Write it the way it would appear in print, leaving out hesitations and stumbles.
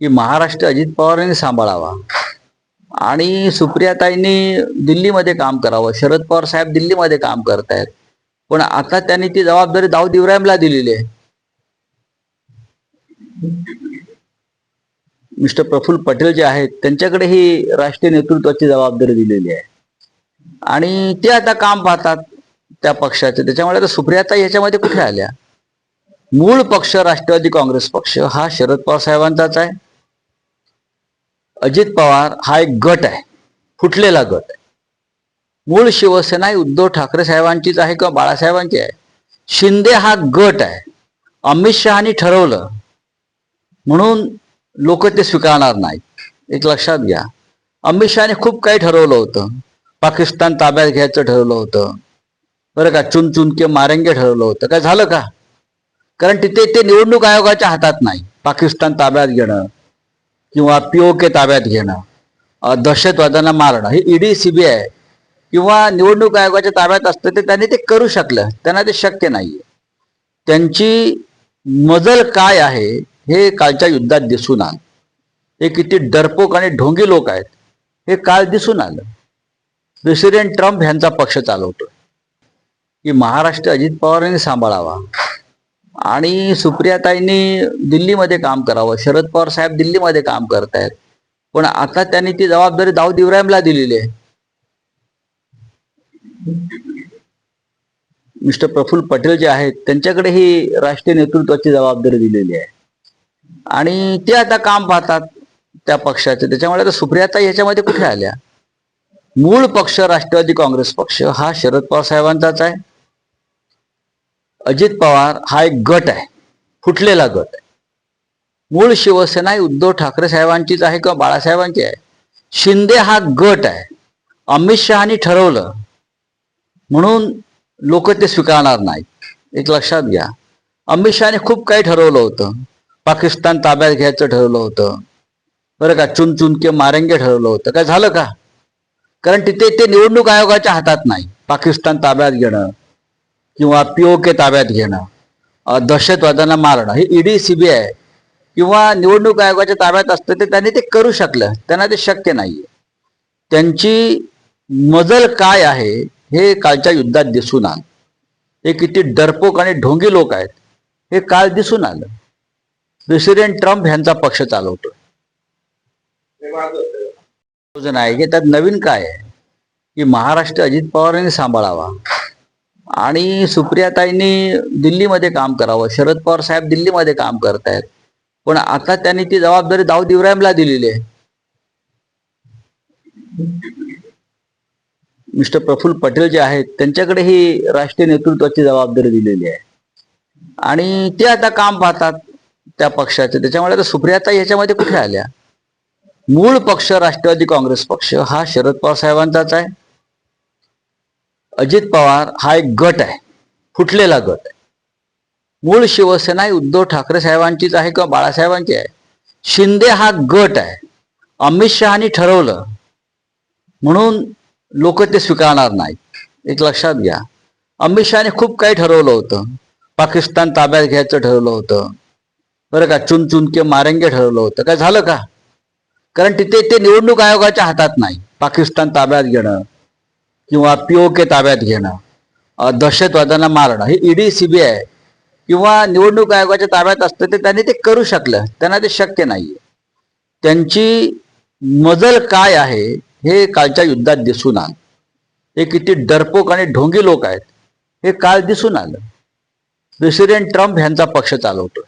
की महाराष्ट्र अजित पवारांनी सांभाळावा आणि सुप्रियाताईंनी दिल्लीमध्ये काम करावं. शरद पवार साहेब दिल्लीमध्ये काम करतायत, पण आता त्यांनी ती जबाबदारी दाऊद इब्राहिमला दिलेली आहे. मिस्टर प्रफुल्ल पटेल जे आहेत त्यांच्याकडे ही राष्ट्रीय नेतृत्वाची जबाबदारी दिलेली आहे आणि ते आता काम पाहतात त्या पक्षाचे. त्याच्यामुळे आता सुप्रियाताई ह्याच्यामध्ये कुठे आल्या? मूळ पक्ष राष्ट्रवादी काँग्रेस पक्ष हा शरद पवार साहेबांचाच आहे. अजित पवार हा एक गट आहे, फुटलेला गट आहे. मूळ शिवसेना ही उद्धव ठाकरे साहेबांचीच आहे किंवा बाळासाहेबांची आहे. शिंदे हा गट आहे. अमित शहानी ठरवलं म्हणून लोक ते स्वीकारणार नाहीत, एक लक्षात घ्या. अमित शहाने खूप काही ठरवलं होतं. पाकिस्तान ताब्यात घ्यायचं ठरवलं होतं, बरं का. चुन चुन के मारेंगे ठरवलं होतं. काय झालं का? कारण तिथे ते निवडणूक आयोगाच्या हातात नाही. पाकिस्तान ताब्यात घेणं किंवा POK ताब्यात घेणं, दहशतवाद्यांना मारणं, हे ED CBI किंवा निवडणूक आयोगाच्या ताब्यात असतं ते त्यांनी ते करू शकलं. त्यांना ते शक्य नाहीये. त्यांची मजल काय आहे हे कालच्या युद्धात दिसून आलं. हे किती डरपोक आणि ढोंगी लोक आहेत हे काल दिसून आलं. प्रेसिडेंट ट्रम्प यांचा पक्ष चालवतोय की महाराष्ट्र अजित पवारांनी सांभाळावा आणि सुप्रियाताईंनी दिल्लीमध्ये काम करावं. शरद पवार साहेब दिल्लीमध्ये काम करतायत, पण आता त्यांनी ती जबाबदारी दाऊद इब्राहिमला दिलेली आहे. मिस्टर प्रफुल्ल पटेल जे आहेत त्यांच्याकडे ही राष्ट्रीय नेतृत्वाची जबाबदारी दिलेली आहे आणि ते आता काम पाहतात त्या पक्षाचे. त्याच्यामुळे आता सुप्रियाताई ह्याच्यामध्ये कुठे आल्या? मूळ पक्ष राष्ट्रवादी काँग्रेस पक्ष हा शरद पवार साहेबांचाच आहे. अजित पवार हा एक गट आहे, फुटलेला गट आहे. मूळ शिवसेना ही उद्धव ठाकरे साहेबांचीच आहे किंवा बाळासाहेबांची आहे. शिंदे हा गट आहे. अमित शहानी ठरवलं म्हणून लोक ते स्वीकारणार नाहीत, एक लक्षात घ्या. अमित शहाने खूप काही ठरवलं होतं. पाकिस्तान ताब्यात घ्यायचं ठरवलं होतं, बरं का. चुन चुन के मारेंगे ठरवलं होतं. काय झालं का? कारण तिथे ते निवडणूक आयोगाच्या हातात नाही. पाकिस्तान ताब्यात घेणं किंवा POK ताब्यात घेणं, दहशतवाद्यांना मारणं, हे ED CBI किंवा निवडणूक आयोगाच्या ताब्यात असतं ते त्यांनी ते करू शकलं. त्यांना ते शक्य नाहीये. त्यांची मजल काय आहे हे कालच्या युद्धात दिसून आलं. हे किती डरपोक आणि ढोंगी लोक आहेत हे काल दिसून आलं. प्रेसिडेंट ट्रम्प यांचा पक्ष चालवतोय. आहे की त्यात नवीन काय आहे की महाराष्ट्र अजित पवारांनी सांभाळावा आणि सुप्रियाताईंनी दिल्लीमध्ये काम करावं. शरद पवार साहेब दिल्लीमध्ये काम करतायत, पण आता त्यांनी ती जबाबदारी दाऊद इब्राहिमला दिलेली आहे. मिस्टर प्रफुल्ल पटेल जे आहेत त्यांच्याकडे ही राष्ट्रीय नेतृत्वाची जबाबदारी दिलेली आहे आणि ते आता काम पाहतात त्या पक्षाचे. त्याच्यामुळे आता सुप्रियाताई ह्याच्यामध्ये कुठे आल्या? मूळ पक्ष राष्ट्रवादी काँग्रेस पक्ष हा शरद पवार साहेबांचाच आहे. अजित पवार हा एक गट आहे, फुटलेला गट आहे. मूळ शिवसेना ही उद्धव ठाकरे साहेबांचीच आहे किंवा बाळासाहेबांची आहे. शिंदे हा गट आहे. अमित शहानी ठरवलं म्हणून लोक ते स्वीकारणार नाहीत, एक लक्षात घ्या. अमित शहाने खूप काही ठरवलं होतं. पाकिस्तान ताब्यात घ्यायचं ठरवलं होतं, बरं का. चुन चुन के मारेंगे ठरवलं होतं. काय झालं का? कारण तिथे ते निवडणूक आयोगाच्या हातात नाही. पाकिस्तान ताब्यात घेणं किंवा POK ताब्यात घेणं, दहशतवाद्यांना मारणं, हे ED CBI किंवा निवडणूक आयोगाच्या ताब्यात असतं ते त्यांनी ते करू शकलं. त्यांना ते शक्य नाहीये. त्यांची मजल काय आहे हे कालच्या युद्धात दिसून आलं. हे किती डरपोक आणि ढोंगी लोक आहेत हे काल दिसून आलं. प्रेसिडेंट ट्रम्प यांचा पक्ष चालवतोय.